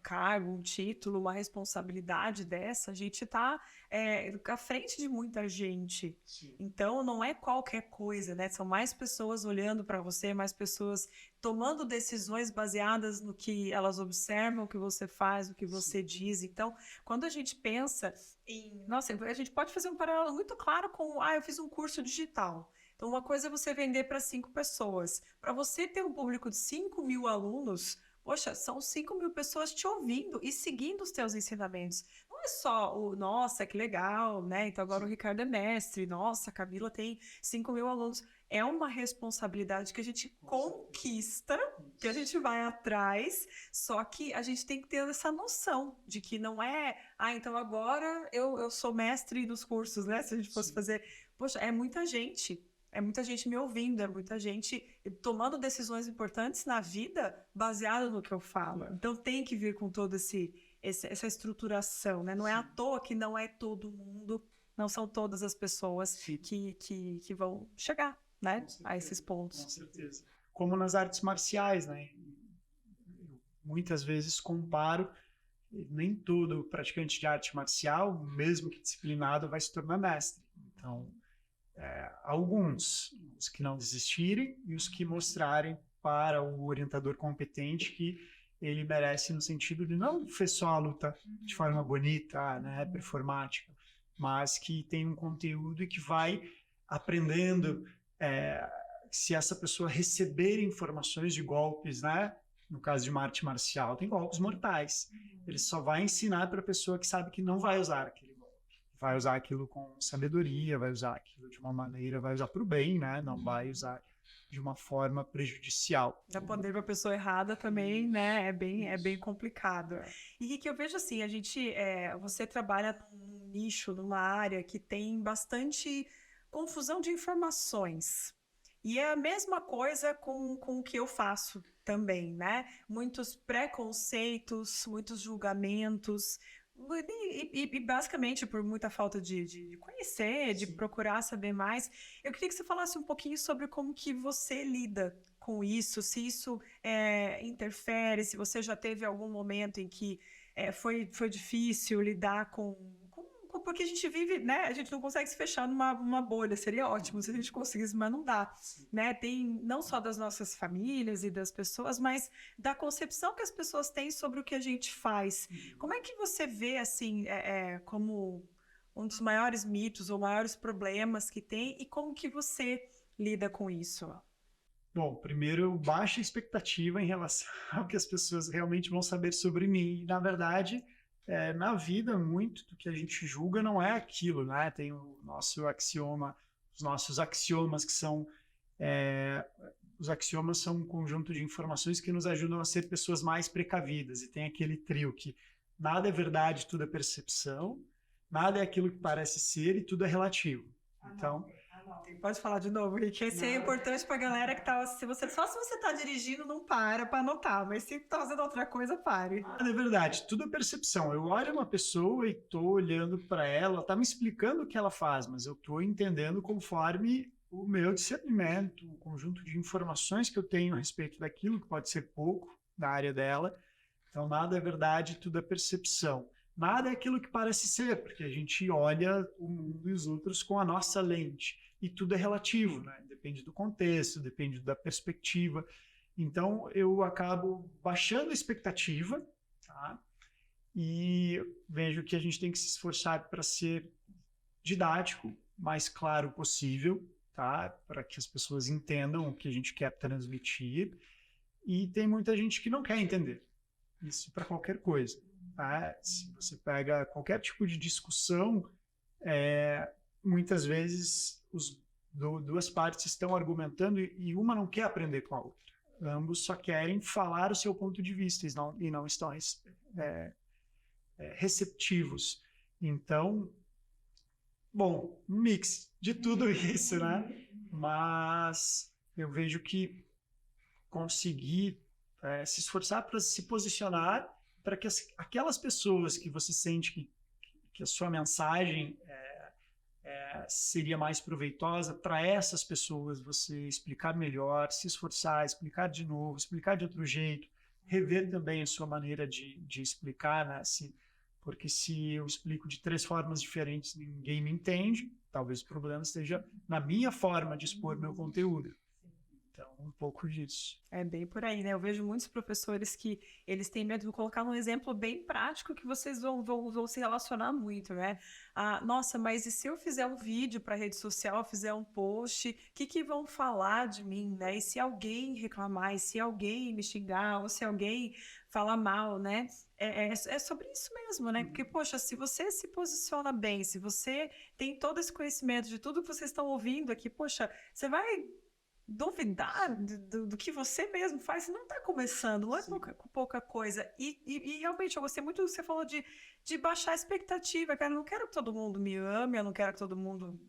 cargo, um título, uma responsabilidade dessa, a gente está à frente de muita gente. sim. Então, não é qualquer coisa, né? São mais pessoas olhando para você, mais pessoas tomando decisões baseadas no que elas observam, o que você faz, o que você diz. Então, quando a gente pensa em... Nossa, a gente pode fazer um paralelo muito claro com... eu fiz um curso digital. Então, uma coisa é você vender para 5 pessoas. Para você ter um público de 5.000 alunos, poxa, são 5.000 pessoas te ouvindo e seguindo os teus ensinamentos. Não é só o, nossa, que legal, né? Então agora o Ricardo é mestre, nossa, a Camila tem 5.000 alunos. É uma responsabilidade que a gente conquista, que a gente vai atrás, só que a gente tem que ter essa noção de que não é, então agora eu sou mestre dos cursos, né? Se a gente fosse fazer, poxa, é muita gente. É muita gente me ouvindo, é muita gente tomando decisões importantes na vida baseado no que eu falo. Então tem que vir com toda essa estruturação, né? Não é à toa que não é todo mundo, não são todas as pessoas que vão chegar, né, a esses pontos. Com certeza. Como nas artes marciais, né? Eu muitas vezes comparo, nem todo praticante de arte marcial, mesmo que disciplinado, vai se tornar mestre. Então, alguns, os que não desistirem e os que mostrarem para o orientador competente que ele merece no sentido de não fez só a luta de forma bonita, né, performática, mas que tem um conteúdo e que vai aprendendo, se essa pessoa receber informações de golpes, né, no caso de uma arte marcial, tem golpes mortais. Ele só vai ensinar para a pessoa que sabe que não vai usar aquele golpe. Vai usar aquilo com sabedoria, vai usar aquilo de uma maneira, vai usar para o bem, né? Não vai usar de uma forma prejudicial. Dá poder para a pessoa errada também, né? É bem complicado. E que eu vejo assim, você trabalha num nicho, numa área que tem bastante confusão de informações. E é a mesma coisa com o que eu faço também, né? Muitos preconceitos, muitos julgamentos, e basicamente por muita falta de conhecer, de procurar saber mais. Eu queria que você falasse um pouquinho sobre como que você lida com isso, se isso interfere, se você já teve algum momento em que foi difícil lidar porque a gente vive, né? A gente não consegue se fechar numa bolha. Seria ótimo se a gente conseguisse, mas não dá, né? Tem não só das nossas famílias e das pessoas, mas da concepção que as pessoas têm sobre o que a gente faz. Como é que você vê, assim, como um dos maiores mitos ou maiores problemas que tem e como que você lida com isso? Bom, primeiro eu baixo a expectativa em relação ao que as pessoas realmente vão saber sobre mim. E, na verdade, na vida, muito do que a gente julga não é aquilo, né? Tem o nosso axioma, os nossos axiomas que são... os axiomas são um conjunto de informações que nos ajudam a ser pessoas mais precavidas. E tem aquele trio que nada é verdade, tudo é percepção, nada é aquilo que parece ser e tudo é relativo. Então... Pode falar de novo, Rick. Esse é importante pra galera que tá... Só se você tá dirigindo, não para pra anotar. Mas se tá fazendo outra coisa, pare. É verdade, tudo é percepção. Eu olho uma pessoa e tô olhando para ela, tá me explicando o que ela faz, mas eu tô entendendo conforme o meu discernimento, o conjunto de informações que eu tenho a respeito daquilo, que pode ser pouco da área dela. Então, nada é verdade, tudo é percepção. Nada é aquilo que parece ser, porque a gente olha o mundo e os outros com a nossa lente. E tudo é relativo, né? Depende do contexto, depende da perspectiva. Então, eu acabo baixando a expectativa, tá? E vejo que a gente tem que se esforçar para ser didático, mais claro possível, tá? Para que as pessoas entendam o que a gente quer transmitir. E tem muita gente que não quer entender. Isso para qualquer coisa. Tá? Se você pega qualquer tipo de discussão, muitas vezes duas partes estão argumentando e uma não quer aprender com a outra. Ambos só querem falar o seu ponto de vista e não estão receptivos. Então, bom, um mix de tudo isso, né? Mas eu vejo que conseguir se esforçar para se posicionar para que aquelas pessoas que você sente que a sua mensagem seria mais proveitosa, para essas pessoas você explicar melhor, se esforçar, explicar de novo, explicar de outro jeito, rever também a sua maneira de explicar, né? Porque se eu explico de 3 formas diferentes, ninguém me entende, talvez o problema esteja na minha forma de expor meu conteúdo. Então, um pouco disso. É bem por aí, né? Eu vejo muitos professores que eles têm medo de colocar um exemplo bem prático que vocês vão se relacionar muito, né? Nossa, mas e se eu fizer um vídeo para rede social, fizer um post, o que vão falar de mim, né? E se alguém reclamar, e se alguém me xingar, ou se alguém falar mal, né? É sobre isso mesmo, né? Porque, poxa, se você se posiciona bem, se você tem todo esse conhecimento de tudo que vocês estão ouvindo aqui, poxa, você vai duvidar do que você mesmo faz, você não está começando, não é pouca coisa. E realmente, eu gostei muito do que você falou de baixar a expectativa, cara. Eu não quero que todo mundo me ame, eu não quero que todo mundo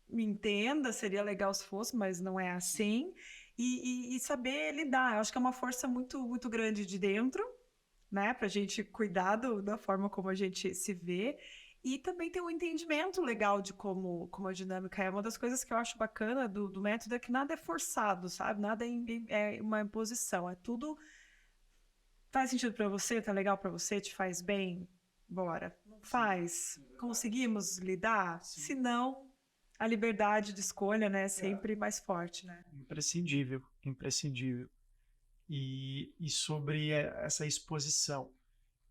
me entenda, seria legal se fosse, mas não é assim. E saber lidar, eu acho que é uma força muito, muito grande de dentro, né, pra gente cuidar da forma como a gente se vê. E também tem um entendimento legal de como a dinâmica é. Uma das coisas que eu acho bacana do método é que nada é forçado, sabe? Nada é uma imposição. É tudo... Faz sentido pra você? Tá legal pra você? Te faz bem? Bora. Faz. Conseguimos lidar? Se não, a liberdade de escolha, né? É sempre mais forte, né? Imprescindível, imprescindível. E sobre essa exposição.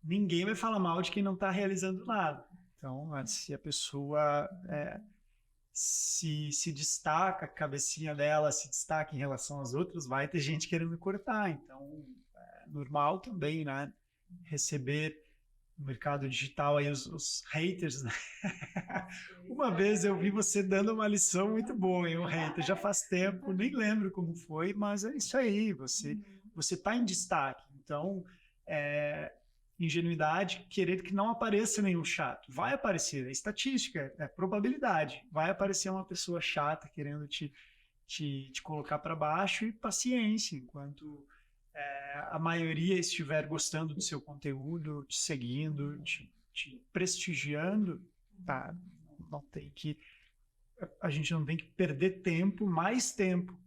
Ninguém vai falar mal de quem não está realizando nada. Então, se a pessoa se destaca, a cabecinha dela se destaca em relação às outras, vai ter gente querendo cortar. Então, é normal também, né? Receber no mercado digital aí os haters, né? Uma vez eu vi você dando uma lição muito boa em um hater, já faz tempo, nem lembro como foi, mas é isso aí, você está em destaque. Então, ingenuidade, querer que não apareça nenhum chato. Vai aparecer, é estatística, é probabilidade. Vai aparecer uma pessoa chata querendo te colocar para baixo e paciência, enquanto a maioria estiver gostando do seu conteúdo, te seguindo, te prestigiando, tá? A gente não tem que perder tempo, mais tempo,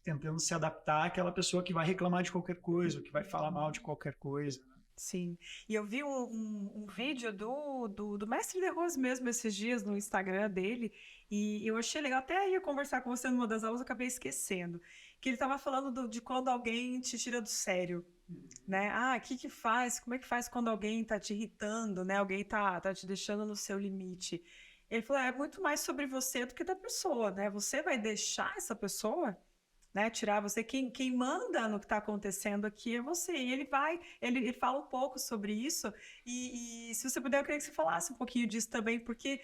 tentando se adaptar àquela pessoa que vai reclamar de qualquer coisa, ou que vai falar mal de qualquer coisa. Sim, e eu vi um vídeo do Mestre de Rose mesmo esses dias no Instagram dele, e eu achei legal, até ia conversar com você numa das aulas, eu acabei esquecendo, que ele estava falando de quando alguém te tira do sério, né? O que faz, como é que faz quando alguém tá te irritando, né? Alguém tá te deixando no seu limite. Ele falou, é muito mais sobre você do que da pessoa, né? Você vai deixar essa pessoa né? Tirar você. Quem manda no que está acontecendo aqui é você. E ele fala um pouco sobre isso. E se você puder, eu queria que você falasse um pouquinho disso também, porque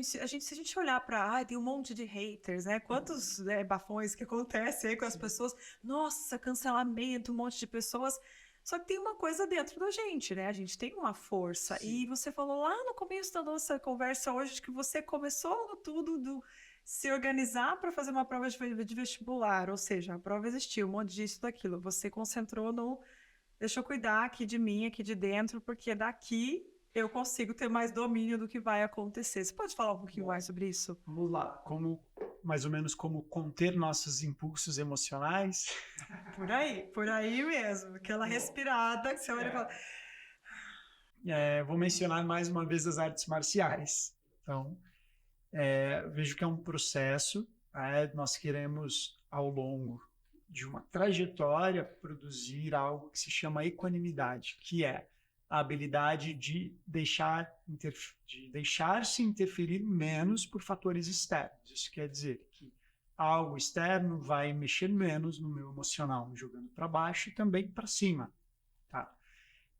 se a gente olhar para, tem um monte de haters, né? Quantos bafões que acontecem aí com as pessoas? Nossa, cancelamento, um monte de pessoas. Só que tem uma coisa dentro da gente, né? A gente tem uma força. Sim. E você falou lá no começo da nossa conversa hoje que você começou tudo do se organizar para fazer uma prova de vestibular, ou seja, a prova existiu, um monte disso, daquilo. Você concentrou no, deixa eu cuidar aqui de mim, aqui de dentro, porque daqui eu consigo ter mais domínio do que vai acontecer. Você pode falar um pouquinho mais sobre isso? Vamos lá, mais ou menos como conter nossos impulsos emocionais. Por aí mesmo, aquela respirada que você olha e fala... Vou mencionar mais uma vez as artes marciais. Então, vejo que é um processo, nós queremos, ao longo de uma trajetória, produzir algo que se chama equanimidade, que é a habilidade de deixar-se interferir menos por fatores externos. Isso quer dizer que algo externo vai mexer menos no meu emocional, me jogando para baixo e também para cima. Tá?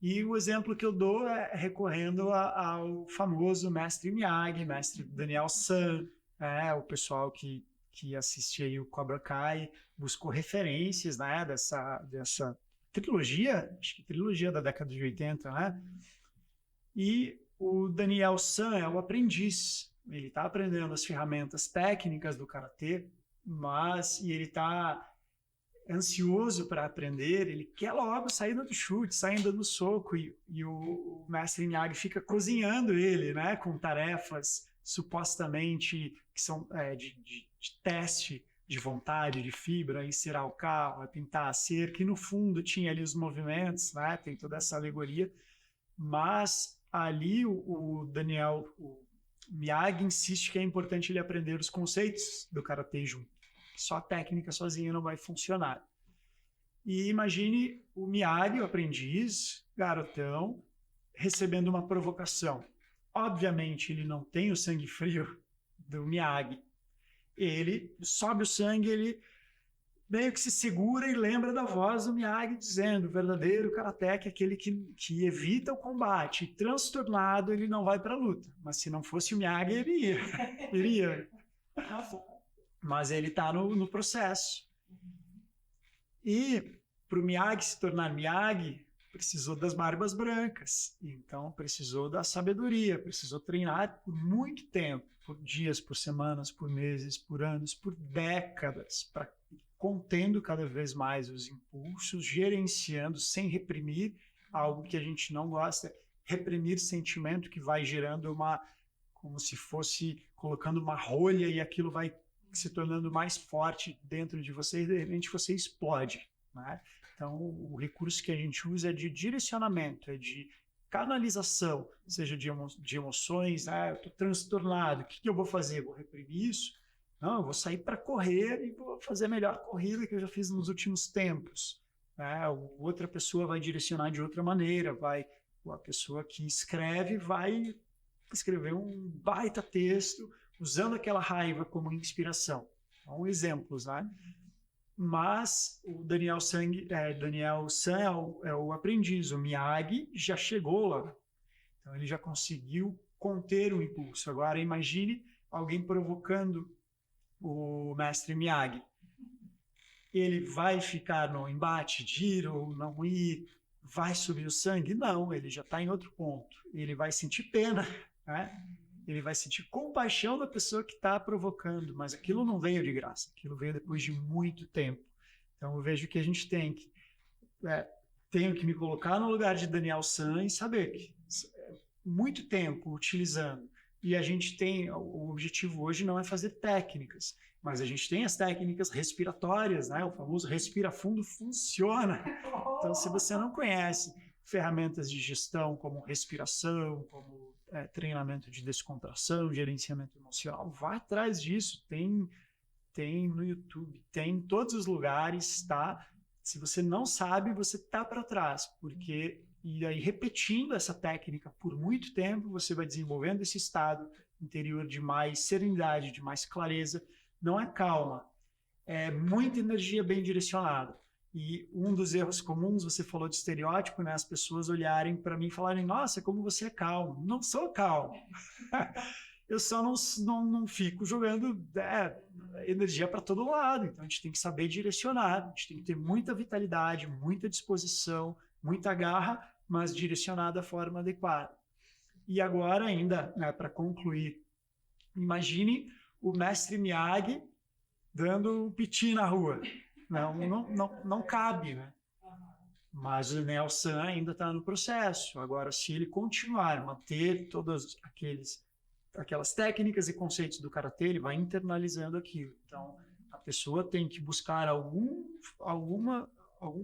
E o exemplo que eu dou é recorrendo ao famoso mestre Miyagi, mestre Daniel San, o pessoal que assiste aí o Cobra Kai, buscou referências, né, dessa trilogia, acho que trilogia da década de 80, né? E o Daniel San é o aprendiz, ele está aprendendo as ferramentas técnicas do Karatê, e ele está ansioso para aprender, ele quer logo sair do chute, sair dando soco, e o mestre Miyagi fica cozinhando ele, né, com tarefas supostamente que são de teste de vontade, de fibra, encerar o carro, pintar a cerca, e no fundo tinha ali os movimentos, né, tem toda essa alegoria, mas ali o Miyagi insiste que é importante ele aprender os conceitos do Karatê junto. Só a técnica sozinha não vai funcionar. E imagine o Miyagi, o aprendiz, garotão, recebendo uma provocação. Obviamente, ele não tem o sangue frio do Miyagi. Ele sobe o sangue, ele meio que se segura e lembra da voz do Miyagi dizendo: o verdadeiro karateka é aquele que evita o combate. E transtornado, ele não vai para a luta. Mas se não fosse o Miyagi, ele iria. Mas ele está no processo. E para o Miyagi se tornar Miyagi, precisou das barbas brancas. Então, precisou da sabedoria, precisou treinar por muito tempo, por dias, por semanas, por meses, por anos, por décadas, para contendo cada vez mais os impulsos, gerenciando, sem reprimir algo que a gente não gosta, reprimir sentimento que vai gerando como se fosse colocando uma rolha e aquilo vai se tornando mais forte dentro de você e de repente você explode, né? Então, o recurso que a gente usa é de direcionamento, é de canalização, seja de emoções, eu estou transtornado, o que eu vou fazer? Vou reprimir isso? Não, eu vou sair para correr e vou fazer a melhor corrida que eu já fiz nos últimos tempos. Outra pessoa vai direcionar de outra maneira, a pessoa que escreve vai escrever um baita texto usando aquela raiva como inspiração. São exemplos, né? Mas o Daniel San é o aprendiz, o Miyagi já chegou lá. Então ele já conseguiu conter o impulso. Agora imagine alguém provocando o mestre Miyagi. Ele vai ficar no embate, de ir ou não ir, vai subir o sangue? Não, ele já está em outro ponto. Ele vai sentir pena, né? Ele vai sentir compaixão da pessoa que está provocando, mas aquilo não veio de graça, aquilo veio depois de muito tempo. Então eu vejo que a gente tenho que me colocar no lugar de Daniel San e saber que muito tempo utilizando, e a gente tem, o objetivo hoje não é fazer técnicas, mas a gente tem as técnicas respiratórias, né? O famoso respira fundo funciona. Então se você não conhece ferramentas de gestão como respiração, como treinamento de descontração, gerenciamento emocional, vá atrás disso, tem no YouTube, tem em todos os lugares, tá? Se você não sabe, você tá para trás, e aí repetindo essa técnica por muito tempo, você vai desenvolvendo esse estado interior de mais serenidade, de mais clareza, não é calma, é muita energia bem direcionada. E um dos erros comuns, você falou de estereótipo, né? As pessoas olharem para mim e falarem, nossa, como você é calmo. Não sou calmo. Eu só não fico jogando energia para todo lado. Então, a gente tem que saber direcionar, a gente tem que ter muita vitalidade, muita disposição, muita garra, mas direcionada da forma adequada. E agora ainda, né, para concluir, imagine o mestre Miyagi dando um piti na rua. Não cabe, né? Mas o Nelson ainda está no processo. Agora, se ele continuar, manter todas aquelas técnicas e conceitos do karatê, ele vai internalizando aquilo. Então, a pessoa tem que buscar algum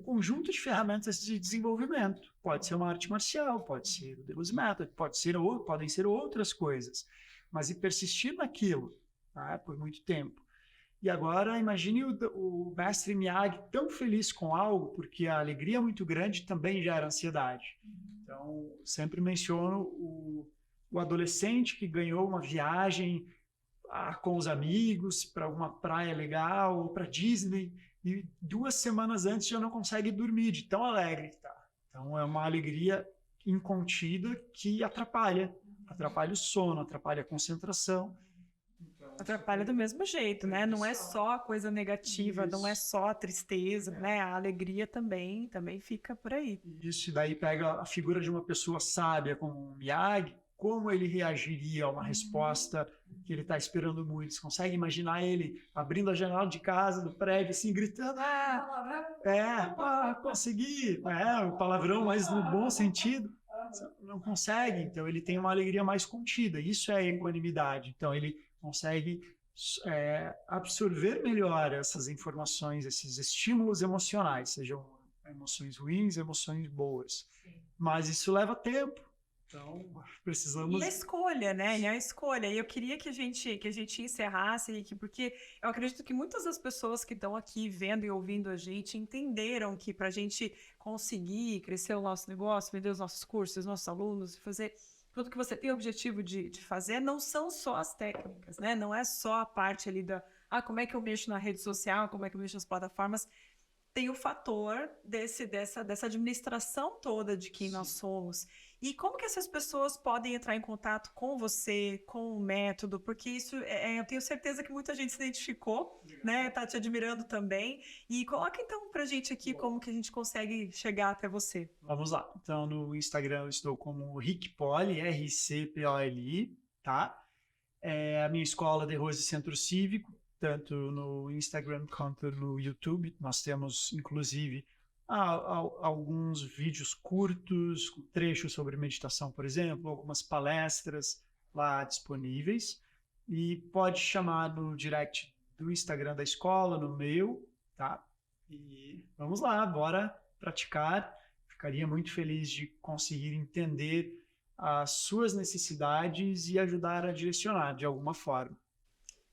conjunto de ferramentas de desenvolvimento. Pode ser uma arte marcial, pode ser o Deus Method, podem ser outras coisas, mas e persistir naquilo, tá? Por muito tempo. E agora, imagine o mestre Miyagi tão feliz com algo, porque a alegria muito grande também gera ansiedade. Então, sempre menciono o adolescente que ganhou uma viagem com os amigos para alguma praia legal ou para Disney e 2 semanas antes já não consegue dormir de tão alegre que está. Então, é uma alegria incontida que atrapalha o sono, atrapalha a concentração. Atrapalha do mesmo jeito, né? Não é só a coisa negativa, não é só a tristeza, né? A alegria também fica por aí. Isso daí pega a figura de uma pessoa sábia como o Miyagi, como ele reagiria a uma resposta que ele está esperando muito. Você consegue imaginar ele abrindo a janela de casa, do prédio, assim, gritando, consegui, o palavrão, mas no bom sentido. Não consegue, então ele tem uma alegria mais contida. Isso é equanimidade. Então ele consegue absorver melhor essas informações, esses estímulos emocionais, sejam emoções ruins, emoções boas. Mas isso leva tempo. Então, precisamos... E a escolha, né? E a escolha. E eu queria que a gente encerrasse aqui, porque eu acredito que muitas das pessoas que estão aqui vendo e ouvindo a gente entenderam que para a gente conseguir crescer o nosso negócio, vender os nossos cursos, os nossos alunos, fazer tudo que você tem o objetivo de fazer, não são só as técnicas, né? Não é só a parte ali como é que eu mexo na rede social, como é que eu mexo nas plataformas. Tem o fator dessa administração toda de quem nós somos. E como que essas pessoas podem entrar em contato com você, com o método? Porque isso, eu tenho certeza que muita gente se identificou, né? Tá te admirando também. E coloca então pra gente aqui como que a gente consegue chegar até você. Vamos lá. Então, no Instagram eu estou como Rick Poli, RCPOLI, tá? A minha escola de Rose Centro Cívico, tanto no Instagram quanto no YouTube. Nós temos, inclusive, alguns vídeos curtos, com trechos sobre meditação, por exemplo, algumas palestras lá disponíveis. E pode chamar no direct do Instagram da escola, no meu, tá? E vamos lá, bora praticar. Ficaria muito feliz de conseguir entender as suas necessidades e ajudar a direcionar de alguma forma.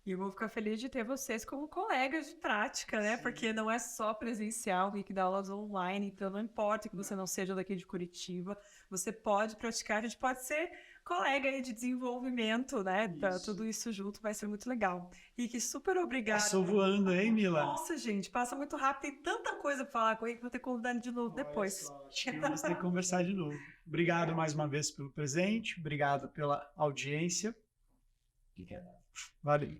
E eu vou ficar feliz de ter vocês como colegas de prática, né? Sim. Porque não é só presencial, tem que dar aulas online, então não importa que você não seja daqui de Curitiba, você pode praticar, a gente pode ser colega aí de desenvolvimento, né? Tá, tudo isso junto vai ser muito legal. Rick, super obrigada. Passou voando, hein, Mila? Nossa, gente, passa muito rápido, tem tanta coisa pra falar com ele que vou ter que convidar ele de novo depois. Acho que vamos ter que conversar de novo. Obrigado mais uma vez pelo presente, obrigado pela audiência. Valeu.